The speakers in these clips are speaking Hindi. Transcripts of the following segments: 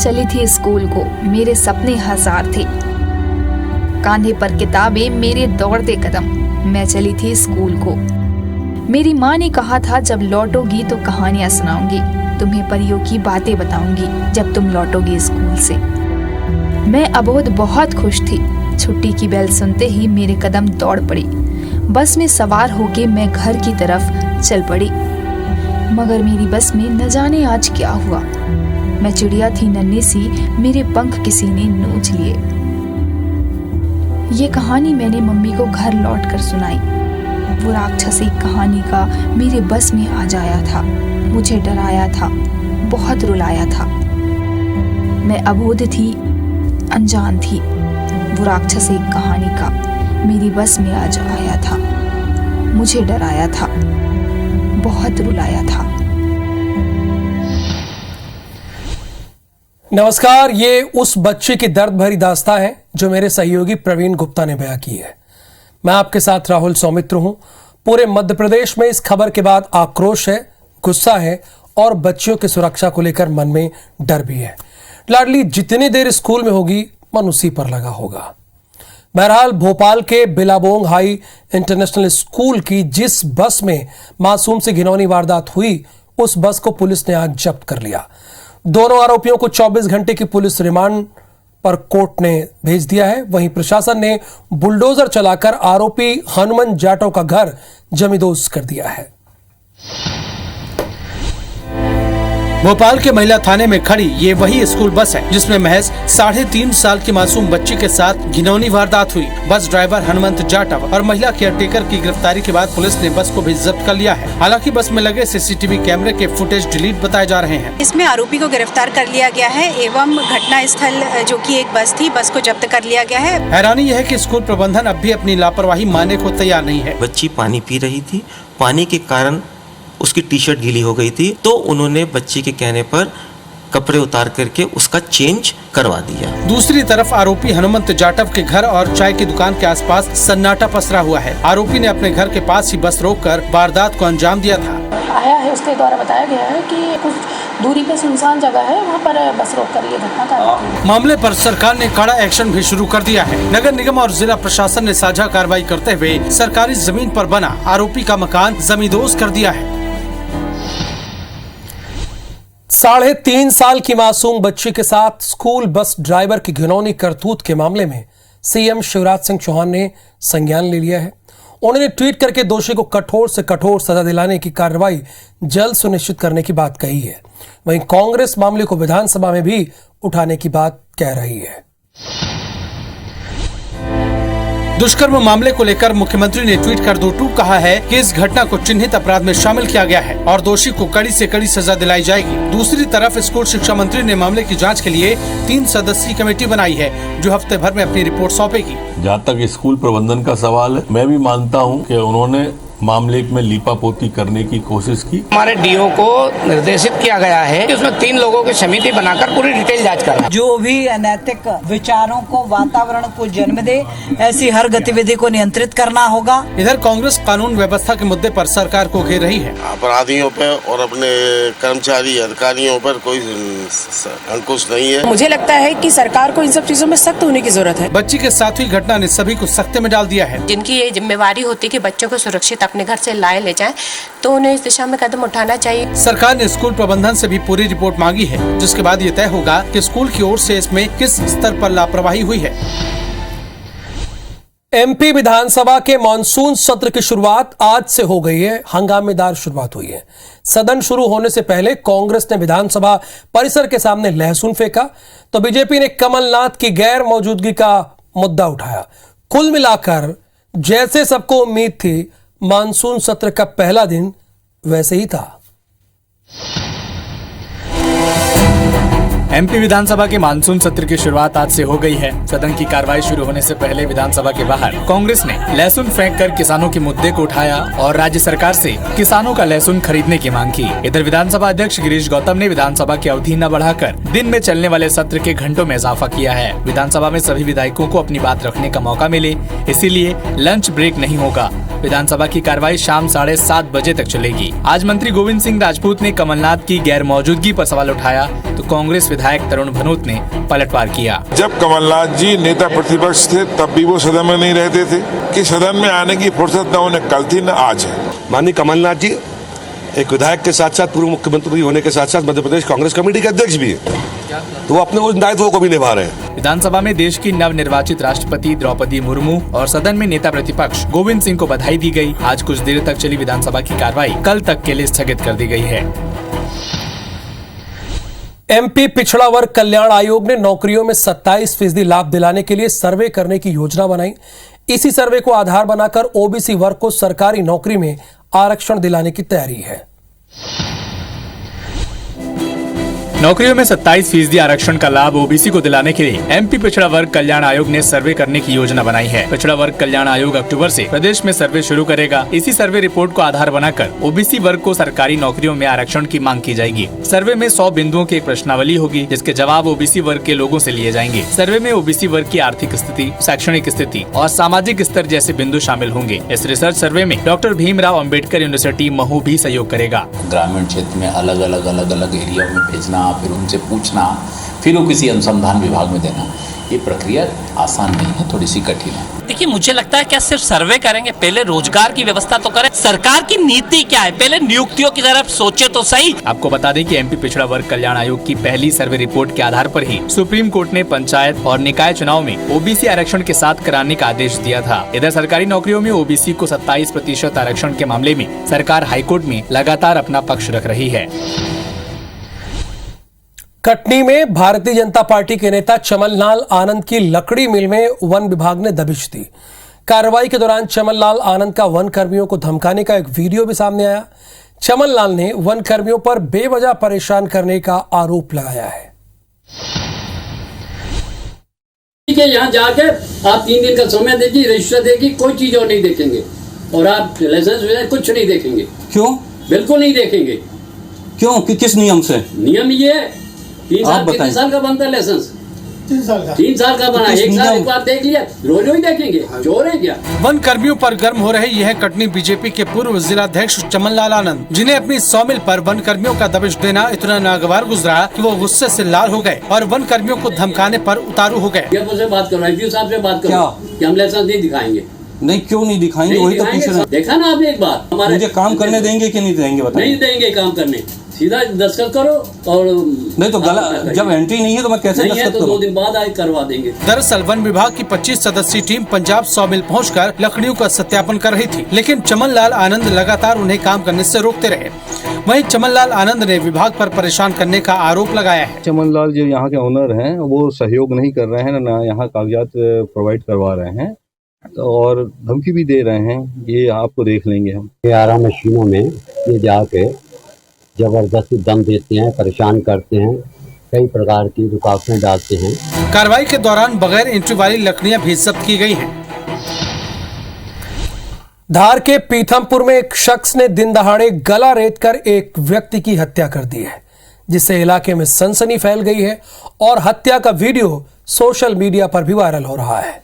चली थी स्कूल को, मेरे सपने हजार थे। कांधे पर किताबें, मेरे दौड़ते कदम, मैं चली थी स्कूल को। मेरी माँ ने कहा था जब लौटोगी तो कहानियां सुनाऊंगी, तुम्हें परियों की बातें बताऊंगी जब तुम लौटोगी स्कूल से। मैं अबोध बहुत खुश थी। छुट्टी की बेल सुनते ही मेरे कदम दौड़ पड़ी। बस में सवार होके मैं घर की तरफ चल पड़ी। मगर मेरी बस में न जाने आज क्या हुआ। मैं चिड़िया थी नन्ही सी, मेरे पंख किसी ने नोच लिए। ये कहानी मैंने मम्मी को घर लौट कर सुनाई। वो राक्षसी कहानी का मेरे बस में आ जाया था, मुझे डराया था, बहुत रुलाया था। मैं अबोध थी, अनजान थी। वो राक्षसी कहानी का मेरी बस में आज आया था, मुझे डराया था, बहुत रुलाया था। नमस्कार, ये उस बच्चे की दर्द भरी दास्तां है जो मेरे सहयोगी प्रवीण गुप्ता ने बयां की है। मैं आपके साथ राहुल सौमित्र हूं। पूरे मध्य प्रदेश में इस खबर के बाद आक्रोश है, गुस्सा है और बच्चियों की सुरक्षा को लेकर मन में डर भी है। लाडली जितनी देर स्कूल में होगी, मन उसी पर लगा होगा। बहरहाल भोपाल के बिलाबोंग हाई इंटरनेशनल स्कूल की जिस बस में मासूम से घिनौनी वारदात हुई, उस बस को पुलिस ने आज जब्त कर लिया। दोनों आरोपियों को 24 घंटे की पुलिस रिमांड पर कोर्ट ने भेज दिया है। वहीं प्रशासन ने बुलडोजर चलाकर आरोपी हनुमंत जाटव का घर जमींदोज कर दिया है। भोपाल के महिला थाने में खड़ी ये वही स्कूल बस है जिसमें महज 3.5 साल की मासूम बच्ची के साथ घिनौनी वारदात हुई। बस ड्राइवर हनुमंत जाटव और महिला केयरटेकर की गिरफ्तारी के बाद पुलिस ने बस को भी जब्त कर लिया है। हालांकि बस में लगे सीसीटीवी कैमरे के फुटेज डिलीट बताए जा रहे हैं। इसमें आरोपी को गिरफ्तार कर लिया गया है एवं घटना स्थल जो कि एक बस थी, बस को जब्त कर लिया गया है। हैरानी यह है कि स्कूल प्रबंधन अब भी अपनी लापरवाही मानने को तैयार नहीं है। बच्ची पानी पी रही थी, पानी के कारण उसकी टी शर्ट गीली हो गई थी, तो उन्होंने बच्ची के कहने पर कपड़े उतार करके उसका चेंज करवा दिया। दूसरी तरफ आरोपी हनुमंत जाटव के घर और चाय की दुकान के आसपास सन्नाटा पसरा हुआ है। आरोपी ने अपने घर के पास ही बस रोककर वारदात को अंजाम दिया था। आया है, उसके द्वारा बताया गया है कि कुछ दूरी पे सुनसान जगह है, वहाँ पर बस रोककर ये घटना कर। मामले पर सरकार ने कड़ा एक्शन भी शुरू कर दिया है। नगर निगम और जिला प्रशासन ने साझा कार्रवाई करते हुए सरकारी जमीन पर बना आरोपी का मकान जमींदोज कर दिया है। 3.5 साल की मासूम बच्ची के साथ स्कूल बस ड्राइवर की घिनौनी करतूत के मामले में सीएम शिवराज सिंह चौहान ने संज्ञान ले लिया है। उन्होंने ट्वीट करके दोषी को कठोर से कठोर सजा दिलाने की कार्रवाई जल्द सुनिश्चित करने की बात कही है। वहीं कांग्रेस मामले को विधानसभा में भी उठाने की बात कह रही है। दुष्कर्म मामले को लेकर मुख्यमंत्री ने ट्वीट कर दो टूक कहा है कि इस घटना को चिन्हित अपराध में शामिल किया गया है और दोषी को कड़ी से कड़ी सजा दिलाई जाएगी। दूसरी तरफ स्कूल शिक्षा मंत्री ने मामले की जांच के लिए 3 सदस्यीय कमेटी बनाई है जो हफ्ते भर में अपनी रिपोर्ट सौंपेगी। जहाँ तक स्कूल प्रबंधन का सवाल है, मैं भी मानता हूँ कि उन्होंने मामले में लीपापोती करने की कोशिश की। हमारे डीओ को निर्देशित किया गया है कि उसमें 3 लोगों की समिति बनाकर पूरी डिटेल जांच करें। जो भी अनैतिक विचारों को, वातावरण को जन्म दे, ऐसी हर गतिविधि को नियंत्रित करना होगा। इधर कांग्रेस कानून व्यवस्था के मुद्दे पर सरकार को घेर रही है। अपराधियों पे और अपने कर्मचारी अधिकारियों पर कोई अंकुश नहीं है। मुझे लगता है कि सरकार को इन सब चीजों में सख्त होने की जरूरत है। बच्ची के साथ हुई घटना ने सभी को सख्ते में डाल दिया है। जिनकी ये जिम्मेवारी होती है कि बच्चों को सुरक्षित अपने घर से ले जाएं, तो उन्हें इस दिशा में कदम उठाना चाहिए। सरकार ने स्कूल प्रबंधन से भी पूरी रिपोर्ट मांगी है, जिसके बाद ये तय होगा कि स्कूल की ओर से इसमें किस स्तर पर लापरवाही हुई है। एमपी विधानसभा के मॉनसून सत्र की शुरुआत आज से हो गई है। हंगामेदार शुरुआत हुई है। सदन शुरू होने से पहले कांग्रेस ने विधानसभा परिसर के सामने लहसुन फेंका, तो बीजेपी ने कमलनाथ की गैर मौजूदगी का मुद्दा उठाया। कुल मिलाकर जैसे सबको उम्मीद थी, मानसून सत्र का पहला दिन वैसे ही था। एमपी विधानसभा के मानसून सत्र की शुरुआत आज से हो गई है। सदन की कार्रवाई शुरू होने से पहले विधानसभा के बाहर कांग्रेस ने लहसुन फेंककर किसानों के मुद्दे को उठाया और राज्य सरकार से किसानों का लहसुन खरीदने की मांग की। इधर विधानसभा अध्यक्ष गिरीश गौतम ने विधानसभा की अवधि न बढ़ाकर दिन में चलने वाले सत्र के घंटों में इजाफा किया है। विधानसभा में सभी विधायकों को अपनी बात रखने का मौका मिले, इसीलिए लंच ब्रेक नहीं होगा। विधानसभा की कार्रवाई शाम 7:30 बजे तक चलेगी। आज मंत्री गोविंद सिंह राजपूत ने कमलनाथ की गैर मौजूदगी पर सवाल उठाया, तो कांग्रेस विधायक तरुण भनोत ने पलटवार किया। जब कमलनाथ जी नेता प्रतिपक्ष थे तब भी वो सदन में नहीं रहते थे कि सदन में आने की फुर्सत न उन्हें कल थी न आज है। माननीय कमलनाथ जी एक विधायक के साथ साथ पूर्व मुख्यमंत्री होने के साथ साथ मध्य प्रदेश कांग्रेस कमेटी के अध्यक्ष भी है, तो वो अपने उस दायित्व को भी निभा रहे हैं। विधानसभा में देश की नवनिर्वाचित राष्ट्रपति द्रौपदी मुर्मू और सदन में नेता प्रतिपक्ष गोविंद सिंह को बधाई दी गई। आज कुछ देर तक चली विधानसभा की कार्रवाई कल तक के लिए स्थगित कर दी गई है। एमपी पिछड़ा वर्ग कल्याण आयोग ने नौकरियों में 27% लाभ दिलाने के लिए सर्वे करने की योजना बनाई। इसी सर्वे को आधार बनाकर ओबीसी वर्ग को सरकारी नौकरी में आरक्षण दिलाने की तैयारी है। नौकरियों में 27% आरक्षण का लाभ ओबीसी को दिलाने के लिए एमपी पिछड़ा वर्ग कल्याण आयोग ने सर्वे करने की योजना बनाई है। पिछड़ा वर्ग कल्याण आयोग अक्टूबर से प्रदेश में सर्वे शुरू करेगा। इसी सर्वे रिपोर्ट को आधार बनाकर ओबीसी वर्ग को सरकारी नौकरियों में आरक्षण की मांग की जाएगी। सर्वे में 100 बिंदुओं की एक प्रश्नावली होगी, जिसके जवाब ओबीसी वर्ग के लोगों से लिए जाएंगे। सर्वे में ओबीसी वर्ग की आर्थिक स्थिति, शैक्षणिक स्थिति और सामाजिक स्तर जैसे बिंदु शामिल होंगे। इस रिसर्च सर्वे में डॉक्टर भीमराव अम्बेडकर यूनिवर्सिटी महू भी सहयोग करेगा। ग्रामीण क्षेत्र में अलग अलग एरिया में भेजना, फिर उनसे पूछना, फिर वो किसी अनुसंधान विभाग में देना, ये प्रक्रिया आसान नहीं है, थोड़ी सी कठिन है। देखिए, मुझे लगता है क्या सिर्फ सर्वे करेंगे, पहले रोजगार की व्यवस्था तो करें। सरकार की नीति क्या है, पहले नियुक्तियों की तरफ सोचे तो सही। आपको बता दें कि एमपी पिछड़ा वर्ग कल्याण आयोग की पहली सर्वे रिपोर्ट के आधार पर ही सुप्रीम कोर्ट ने पंचायत और निकाय चुनाव में ओबीसी आरक्षण के साथ कराने का आदेश दिया था। इधर सरकारी नौकरियों में ओबीसी को 27% आरक्षण के मामले में सरकार हाईकोर्ट में लगातार अपना पक्ष रख रही है। कटनी में भारतीय जनता पार्टी के नेता चमनलाल आनंद की लकड़ी मिल में वन विभाग ने दबिश दी। कार्रवाई के दौरान चमनलाल आनंद का वन कर्मियों को धमकाने का एक वीडियो भी सामने आया। चमनलाल ने वन कर्मियों पर बेवजह परेशान करने का आरोप लगाया है। यहाँ जाके आप 3 दिन का समय देगी, रजिस्टर देगी, कोई चीज और नहीं देखेंगे और आप लाइसेंस कुछ नहीं देखेंगे। क्यों? बिल्कुल नहीं देखेंगे। क्यों? कि किस नियम से? नियम ये 3 साल, कितने साल का बनता है लाइसेंस? 3 साल का बना। 1 साल एक बार देख लिया, रोज ही देखेंगे। चोर है क्या? वन कर्मियों पर गर्म हो रहे यह कटनी बीजेपी के पूर्व जिलाध्यक्ष चमनलाल आनंद, जिन्हें अपनी सॉमिल पर वन कर्मियों का दबिश देना इतना नागवार गुजरा कि वो गुस्से से लाल हो गए और वन कर्मियों को धमकाने पर उतारू हो गए। बात करो, IPO साहब से बात करो कि हम लाइसेंस नहीं दिखाएंगे। नहीं, क्यों नहीं दिखाएंगे? वही तो पूछ देखा ना आपने एक बार। मुझे काम करने देंगे कि नहीं देंगे? बताइए। नहीं देंगे काम करने, सीधा दस्तखत करो और नहीं तो जब एंट्री नहीं है तो मैं कैसे दस्तखत करूं? 2 दिन बाद आए करवा देंगे। दरअसल वन विभाग की 25 सदस्यीय टीम पंजाब सॉमिल पहुंचकर लकड़ियों का सत्यापन कर रही थी, लेकिन चमनलाल आनंद लगातार उन्हें काम करने से रोकते रहे। वहीं चमनलाल आनंद ने विभाग पर परेशान करने का आरोप लगाया है। चमनलाल जो यहाँ के ओनर हैं वो सहयोग नहीं कर रहे हैं, न यहाँ कागजात प्रोवाइड करवा रहे हैं और धमकी भी दे रहे हैं। ये आपको देख लेंगे हम। 11 मशीनों में ये जाके जबरदस्ती दम देते हैं, परेशान करते हैं, कई प्रकार की रुकावटें डालते हैं। कार्रवाई के दौरान बगैर एंट्री वाली लकड़ियां भी जब्त की गई हैं। धार के पीथमपुर में एक शख्स ने दिन दहाड़े गला रेतकर एक व्यक्ति की हत्या कर दी है, जिससे इलाके में सनसनी फैल गई है और हत्या का वीडियो सोशल मीडिया पर भी वायरल हो रहा है।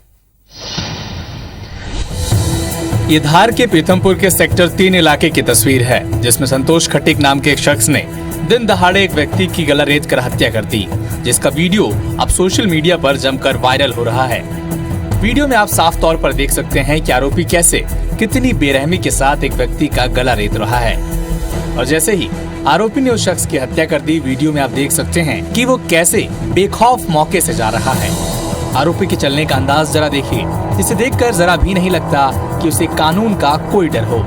ये धार के पीथमपुर के सेक्टर 3 इलाके की तस्वीर है, जिसमें संतोष खटीक नाम के एक शख्स ने दिन दहाड़े एक व्यक्ति की गला रेत कर हत्या कर दी, जिसका वीडियो अब सोशल मीडिया पर जमकर वायरल हो रहा है। वीडियो में आप साफ तौर पर देख सकते हैं कि आरोपी कैसे कितनी बेरहमी के साथ एक व्यक्ति का गला रेत रहा है और जैसे ही आरोपी ने उस शख्स की हत्या कर दी, वीडियो में आप देख सकते हैं कि वो कैसे बेखौफ मौके से जा रहा है। आरोपी के चलने का अंदाज जरा देखिए, जिसे देखकर जरा भी नहीं लगता कि उसे कानून का कोई डर हो।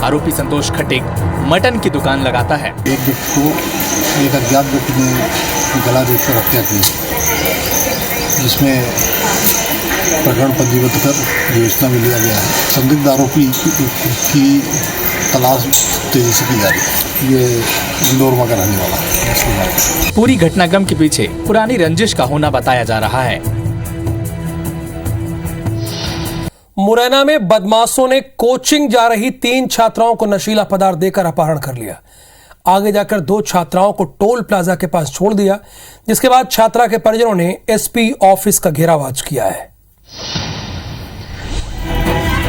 आरोपी संतोष खटीक मटन की दुकान लगाता है। एक व्यक्ति को एक अज्ञात व्यक्ति ने गला रेत कर हत्या की, जिसमें प्रकरण पंजीबद्ध कर विवेचना में लिया गया है। संदिग्ध आरोपी की तलाश तेजी से की जा रही है। ये इंदौर का रहने वाला है। पूरी घटनाक्रम के पीछे पुरानी रंजिश का होना बताया जा रहा है। मुरैना में बदमाशों ने कोचिंग जा रही 3 छात्राओं को नशीला पदार्थ देकर अपहरण कर लिया। आगे जाकर 2 छात्राओं को टोल प्लाजा के पास छोड़ दिया, जिसके बाद छात्रा के परिजनों ने एसपी ऑफिस का घेराव आज किया है।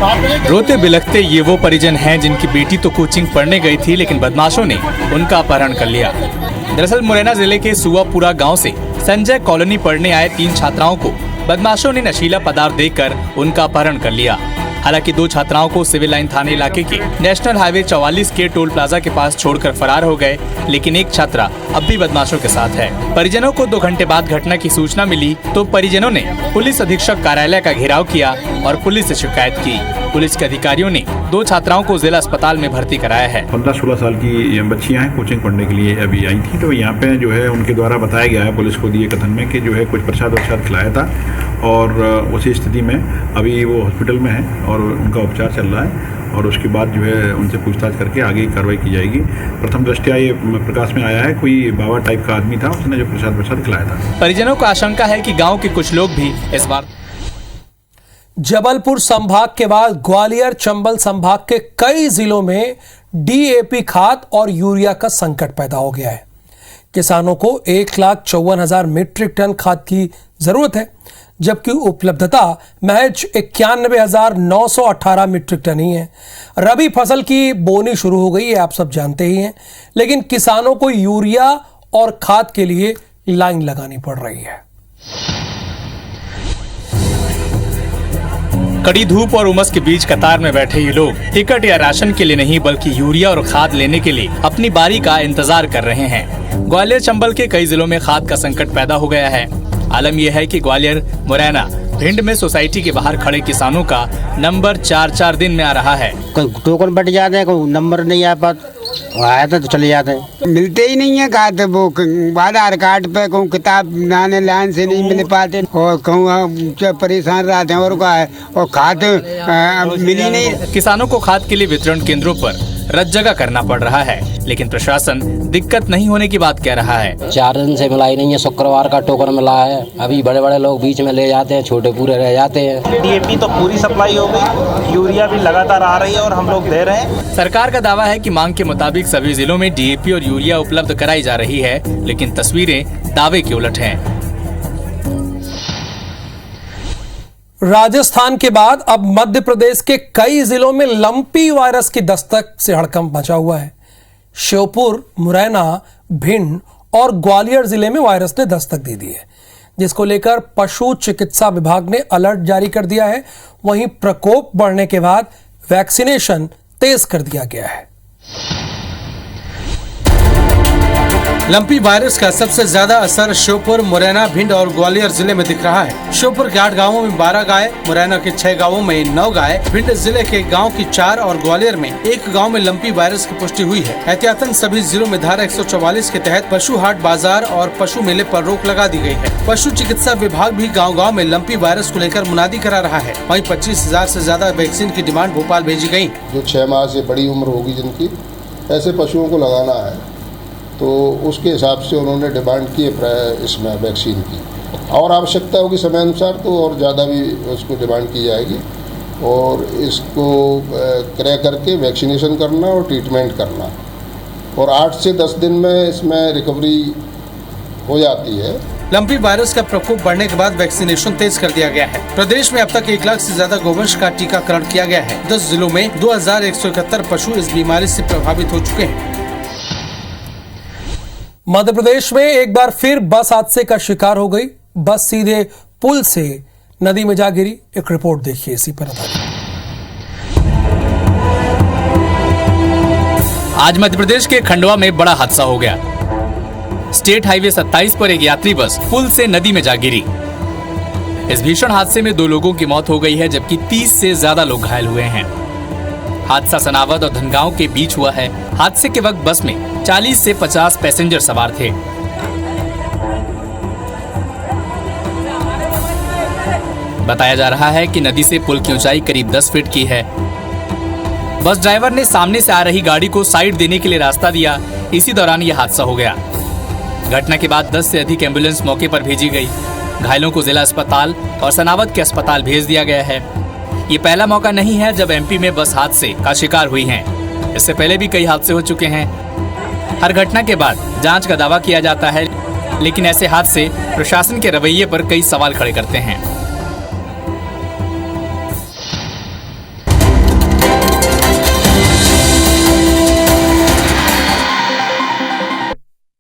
रोते बिलखते ये वो परिजन हैं जिनकी बेटी तो कोचिंग पढ़ने गई थी, लेकिन बदमाशों ने उनका अपहरण कर लिया। दरअसल मुरैना जिले के सुवापुरा गांव से संजय कॉलोनी पढ़ने आए 3 छात्राओं को बदमाशों ने नशीला पदार्थ देकर उनका अपहरण कर लिया। हालांकि 2 छात्राओं को सिविल लाइन थाने इलाके के नेशनल हाईवे 44 के टोल प्लाजा के पास छोड़कर फरार हो गए, लेकिन एक छात्रा अब भी बदमाशों के साथ है। परिजनों को 2 घंटे बाद घटना की सूचना मिली तो परिजनों ने पुलिस अधीक्षक कार्यालय का घेराव किया और पुलिस से शिकायत की। पुलिस के अधिकारियों ने 2 छात्राओं को जिला अस्पताल में भर्ती कराया है। 15-16 साल की बच्चियां हैं, कोचिंग पढ़ने के लिए अभी आई थी। तो यहाँ पे जो है उनके द्वारा बताया गया है पुलिस को दिए कथन में कि जो है कुछ प्रसाद खिलाया था और उसी स्थिति में अभी वो हॉस्पिटल में है और उनका उपचार चल रहा है और उसके बाद जो है उनसे पूछताछ करके आगे कार्रवाई की जाएगी। प्रथम दृष्टया ये प्रकाश में आया है कोई बाबा टाइप का आदमी था, उसने जो प्रसाद खिलाया था। परिजनों को आशंका है कि गाँव के कुछ लोग भी इस बार जबलपुर संभाग के बाद ग्वालियर चंबल संभाग के कई जिलों में डीएपी खाद और यूरिया का संकट पैदा हो गया है। किसानों को 1,54,000 मीट्रिक टन खाद की जरूरत है, जबकि उपलब्धता महज 91,918 मीट्रिक टन ही है। रबी फसल की बोनी शुरू हो गई है, आप सब जानते ही हैं, लेकिन किसानों को यूरिया और खाद के लिए लाइन लगानी पड़ रही है। कड़ी धूप और उमस के बीच कतार में बैठे ये लोग टिकट या राशन के लिए नहीं बल्कि यूरिया और खाद लेने के लिए अपनी बारी का इंतजार कर रहे हैं। ग्वालियर चंबल के कई जिलों में खाद का संकट पैदा हो गया है। आलम यह है कि ग्वालियर, मुरैना, भिंड में सोसाइटी के बाहर खड़े किसानों का नंबर 4-4 दिन में आ रहा है। टोकन बट जाते हैं, कोई नंबर नहीं आ पाता, आया तो चले जाते हैं, मिलते ही नहीं है खाते। वो आधार कार्ड पे कहूँ किताब नाने लाइन से नहीं मिल पाते और कहूँ परेशान रहते हैं और क्या है, और खाते मिली नहीं। किसानों को खाद के लिए वितरण केंद्रों पर रत जगह करना पड़ रहा है, लेकिन प्रशासन दिक्कत नहीं होने की बात कह रहा है। 4 दिन से मिलाई नहीं है, शुक्रवार का टोकन मिला है। अभी बड़े बड़े लोग बीच में ले जाते हैं, छोटे पूरे रह जाते हैं। डीएपी तो पूरी सप्लाई हो गई, यूरिया भी लगातार आ रही है और हम लोग दे रहे हैं। सरकार का दावा है कि मांग के मुताबिक सभी जिलों में डीएपी और यूरिया उपलब्ध कराई जा रही है, लेकिन तस्वीरें दावे के उलट हैं। राजस्थान के बाद अब मध्य प्रदेश के कई जिलों में लंपी वायरस की दस्तक से हड़कंप मचा हुआ है। श्योपुर, मुरैना, भिंड और ग्वालियर जिले में वायरस ने दस्तक दे दी है, जिसको लेकर पशु चिकित्सा विभाग ने अलर्ट जारी कर दिया है। वहीं प्रकोप बढ़ने के बाद वैक्सीनेशन तेज कर दिया गया है। लंपी वायरस का सबसे ज्यादा असर श्योपुर, मुरैना, भिंड और ग्वालियर जिले में दिख रहा है। श्योपुर के 8 गांवों में 12 गाय, मुरैना के 6 गांवों में 9 गाय, भिंड जिले के गांव की 4 और ग्वालियर में 1 गांव में लंपी वायरस की पुष्टि हुई है। एहतियातन सभी जिलों में धारा 144 के तहत पशु हाट बाजार और पशु मेले पर रोक लगा दी गई है। पशु चिकित्सा विभाग भी गाँव-गाँव में लंपी वायरस को लेकर मुनादी करा रहा है। वहीं 25,000 से ज्यादा वैक्सीन की डिमांड भोपाल भेजी गयी। जो 6 माह से बड़ी उम्र होगी जिनकी, ऐसे पशुओं को लगाना है तो उसके हिसाब से उन्होंने डिमांड की है इसमें वैक्सीन की, और आवश्यकता होगी समय अनुसार तो और ज़्यादा भी उसको डिमांड की जाएगी, और इसको क्रय करके वैक्सीनेशन करना और ट्रीटमेंट करना, और 8 से 10 दिन में इसमें रिकवरी हो जाती है। लंपी वायरस का प्रकोप बढ़ने के बाद वैक्सीनेशन तेज कर दिया गया है। प्रदेश में अब तक 1 लाख से ज्यादा गोवंश का टीकाकरण किया गया है। 10 जिलों में 2171 पशु इस बीमारी से प्रभावित हो चुके हैं। मध्य प्रदेश में एक बार फिर बस हादसे का शिकार हो गई। बस सीधे पुल से नदी में जा गिरी। एक रिपोर्ट देखिए इसी पर। आज मध्य प्रदेश के खंडवा में बड़ा हादसा हो गया। स्टेट हाईवे 27 पर एक यात्री बस पुल से नदी में जा गिरी। इस भीषण हादसे में 2 लोगों की मौत हो गई है, जबकि 30 से ज्यादा लोग घायल हुए हैं। हादसा सनावद और धनगांव के बीच हुआ है। हादसे के वक्त बस में 40 से 50 पैसेंजर सवार थे। बताया जा रहा है कि नदी से पुल की ऊंचाई करीब 10 फीट की है। बस ड्राइवर ने सामने से आ रही गाड़ी को साइड देने के लिए रास्ता दिया। इसी दौरान यह हादसा हो गया। घटना के बाद 10 से अधिक एम्बुलेंस मौके पर भेजी गई। घायलों को जिला अस्पताल और सनावद के अस्पताल भेज दिया गया है। ये पहला मौका नहीं है जब एमपी में बस हादसे का शिकार हुई हैं। इससे पहले भी कई हादसे हो चुके हैं। हर घटना के बाद जांच का दावा किया जाता है, लेकिन ऐसे हादसे प्रशासन के रवैये पर कई सवाल खड़े करते हैं।